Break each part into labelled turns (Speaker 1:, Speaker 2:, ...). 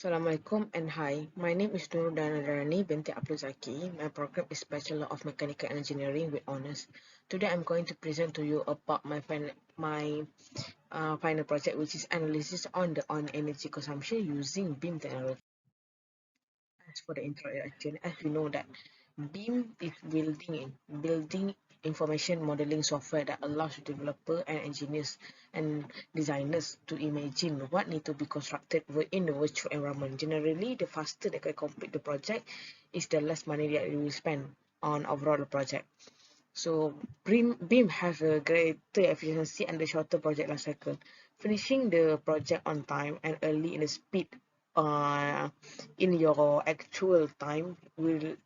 Speaker 1: Assalamualaikum and hi. My name is Nurul dan Darayani binti Abdul Zaki. My program is Bachelor of Mechanical Engineering with Honours. Today I'm going to present to you about my final project, which is analysis on the energy consumption using beam technology. As for the introduction, as we know that BIM is building information modeling software that allows developers and engineers and designers to imagine what need to be constructed in the virtual environment. Generally, the faster they can complete the project is the less money that you will spend on overall project. So BIM has a greater efficiency and a shorter project life cycle. Finishing the project on time and early in the speed uh, in your actual time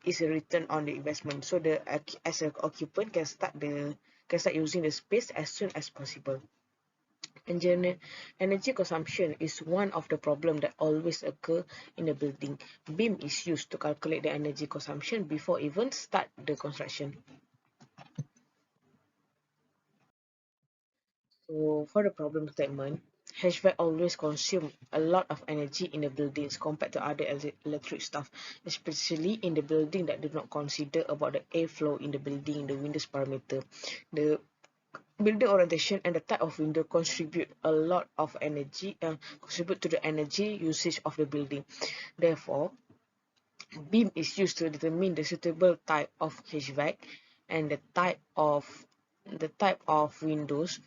Speaker 1: is a return on the investment. So the as an occupant can start using the space as soon as possible. Energy consumption is one of the problems that always occur in a building. BIM is used to calculate the energy consumption before even start the construction. So for the problem statement, HVAC always consume a lot of energy in the buildings compared to other electric stuff, especially in the building that do not consider about the airflow in the building, the windows parameter. The building orientation and the type of window contribute a lot of energy, contribute to the energy usage of the building. Therefore, beam is used to determine the suitable type of HVAC and the type of windows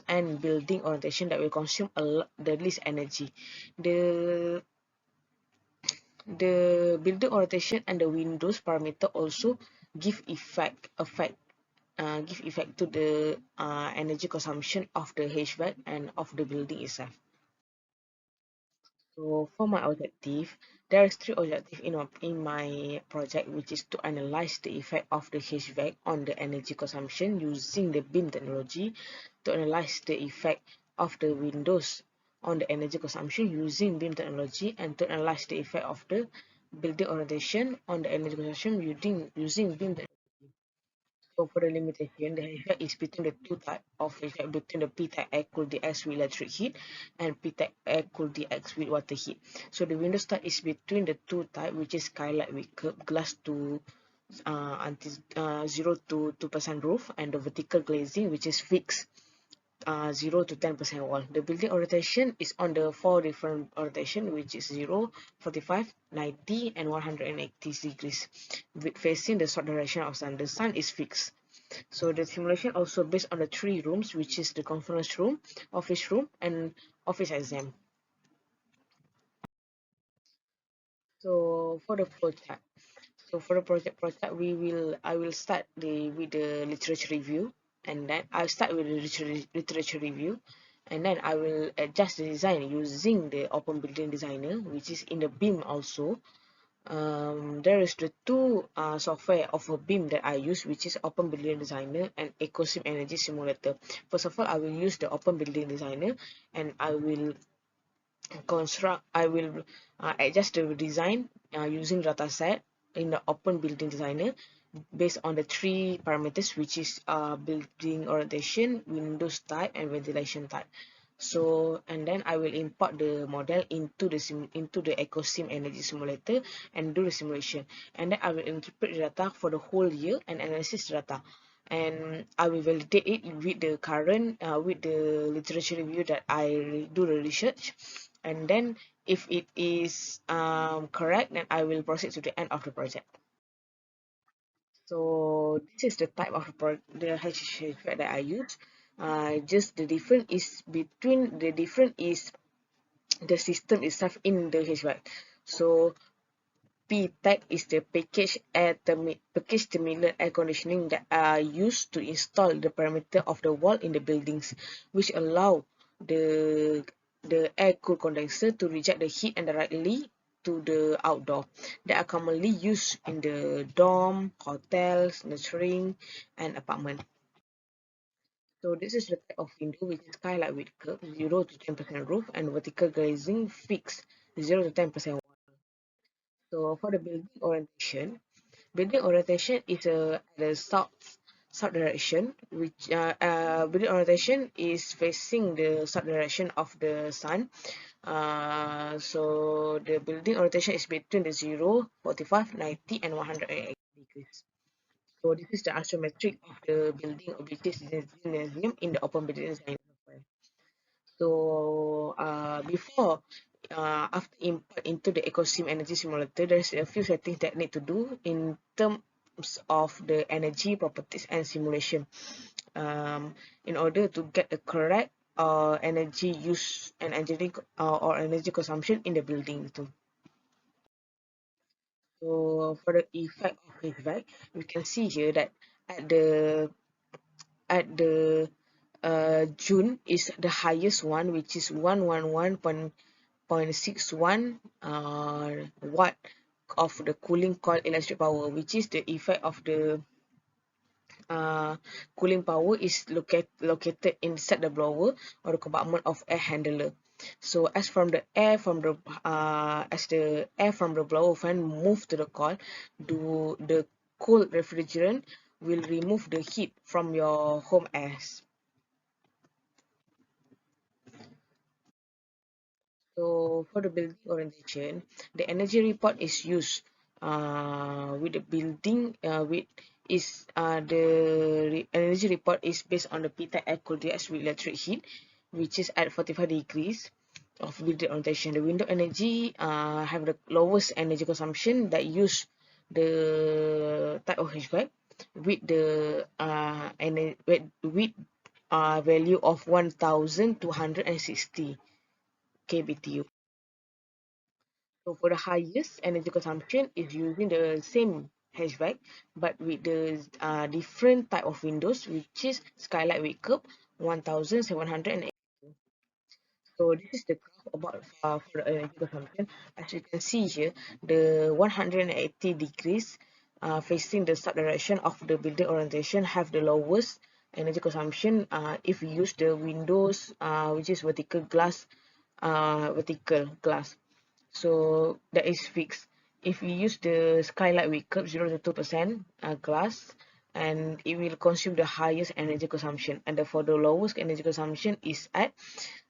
Speaker 1: and building orientation that will consume the least energy. The the building orientation and the windows parameter also give effect to the energy consumption of the HVAC and of the building itself. So for my objective, there is three objectives in my project, which is to analyze the effect of the HVAC on the energy consumption using the beam technology, to analyze the effect of the windows on the energy consumption using beam technology, and to analyze the effect of the building orientation on the energy consumption using beam technology. So for the limitation, the effect is between the two type of effect between the P-type air cooled DX with electric heat and P-type air cooled DX with water heat. So the window type is between the two type, which is skylight with curved glass to until 0 to 2% roof, and the vertical glazing, which is fixed 0 to 10% wall. The building orientation is on the four different orientation, which is 0, 45, 90, and 180 degrees, with facing the south direction of sun. The sun is fixed. So the simulation also based on the three rooms, which is the conference room, and office exam. So for the project, I will start with the literature review, and then I'll start with the literature review, and then I will adjust the design using the Open Building Designer, which is in the BIM also. There is the two software of a BIM that I use, which is Open Building Designer and Ecosim Energy Simulator. First of all, I will use the Open Building Designer, and I will adjust the design using dataset in the Open Building Designer based on the three parameters, which is building orientation, windows type, and ventilation type. So, and then I will import the model into the EcoSim Energy Simulator and do the simulation. And then I will interpret the data for the whole year and analysis data. And I will validate it with the current with the literature review that I do the research. And then if it is correct, then I will proceed to the end of the project. So this is the type of the HHH that I use. Just the difference is the system itself in the HVAC. So P-type is the package terminal air conditioning that are used to install the parameter of the wall in the buildings, which allow the air cool condenser to reject the heat and directly to the outdoor. They are commonly used in the dorm, hotels, nurturing, and apartment. So this is the type of window, which is skylight with curve 0 to 10% roof and vertical glazing fixed 0 to 10%. So for the building orientation is at the south direction, which building orientation is facing the south direction of the sun. So the building orientation is between the 0, 45, 90, and 180 degrees. So this is the isometric of the building, which is gymnasium in the open building design software. So before after input into the ecosystem energy simulator, there's a few settings that need to do in terms of the energy properties and simulation in order to get the correct energy use and energy or energy consumption in the building too. So for the effect of HVAC, we can see here that at the June is the highest one, which is 111.61 watt of the cooling coil electric power, which is the effect of the cooling power is located inside the blower or the compartment of air handler. So as the air from the blower fan move to the coil, the cool refrigerant will remove the heat from your home airs. So for the building orientation, the energy report is used with the building with is the energy report is based on the P-type air cooled with electric heat, which is at 45 degrees of building orientation. The window energy have the lowest energy consumption that use the type of HVAC with the value of 1260 kBTU. So for the highest energy consumption is using the same hatchback but with the different type of windows, which is skylight with curb 1780. So this is the graph about for the energy consumption. As you can see here, the 180 degrees facing the south direction of the building orientation have the lowest energy consumption if we use the windows which is vertical glass. So that is fixed. If we use the skylight with curve 0 to 2% glass, and it will consume the highest energy consumption, and for the lowest energy consumption is at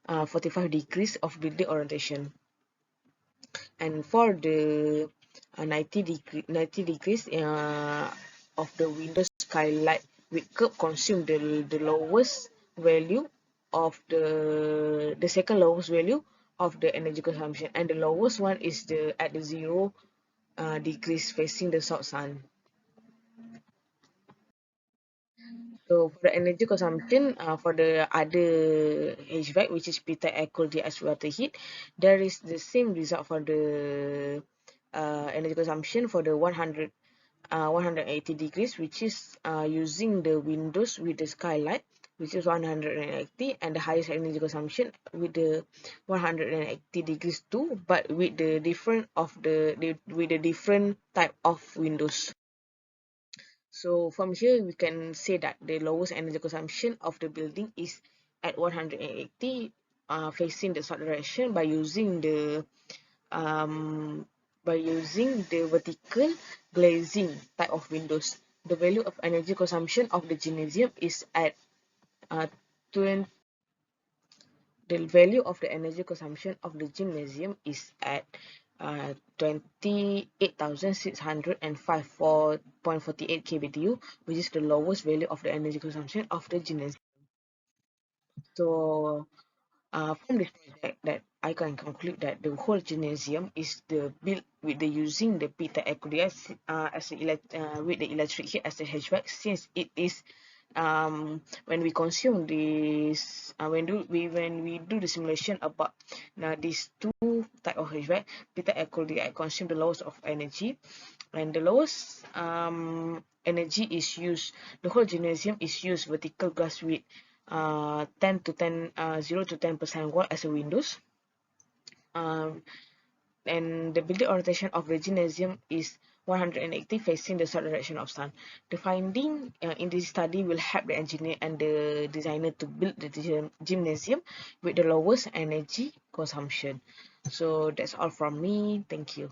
Speaker 1: 45 degrees of building orientation. And for the 90 degrees of the window skylight with curve consume the lowest value of the second lowest value of the energy consumption, and the lowest one is at the 0 degrees facing the south sun. So for the energy consumption for the other HVAC, which is P-type air cooled as water heat, there is the same result for the energy consumption for the 180 degrees, which is using the windows with the skylight, which is 180, and the highest energy consumption with the 180 degrees too, but with the different type of windows. So from here we can say that the lowest energy consumption of the building is at 180 facing the south direction by using the vertical glazing type of windows. The value of energy consumption of the gymnasium is at 20. The value of the energy consumption of the gymnasium is at 28,605.48 kBTU, which is the lowest value of the energy consumption of the gymnasium. So from this project, that I can conclude that the whole gymnasium is built with the using the P-type aqueduct with the electric heat as the HVAC, since it is when we consume this when we do the simulation about these two type of HVAC, P-type aqueduct consume the lowest of energy, and the lowest energy is used. The whole gymnasium is used vertical glass with 0 to 10% wall as a windows, and the building orientation of the gymnasium is 180 facing the south direction of sun. The finding in this study will help the engineer and the designer to build the gymnasium with the lowest energy consumption. So that's all from me. Thank you.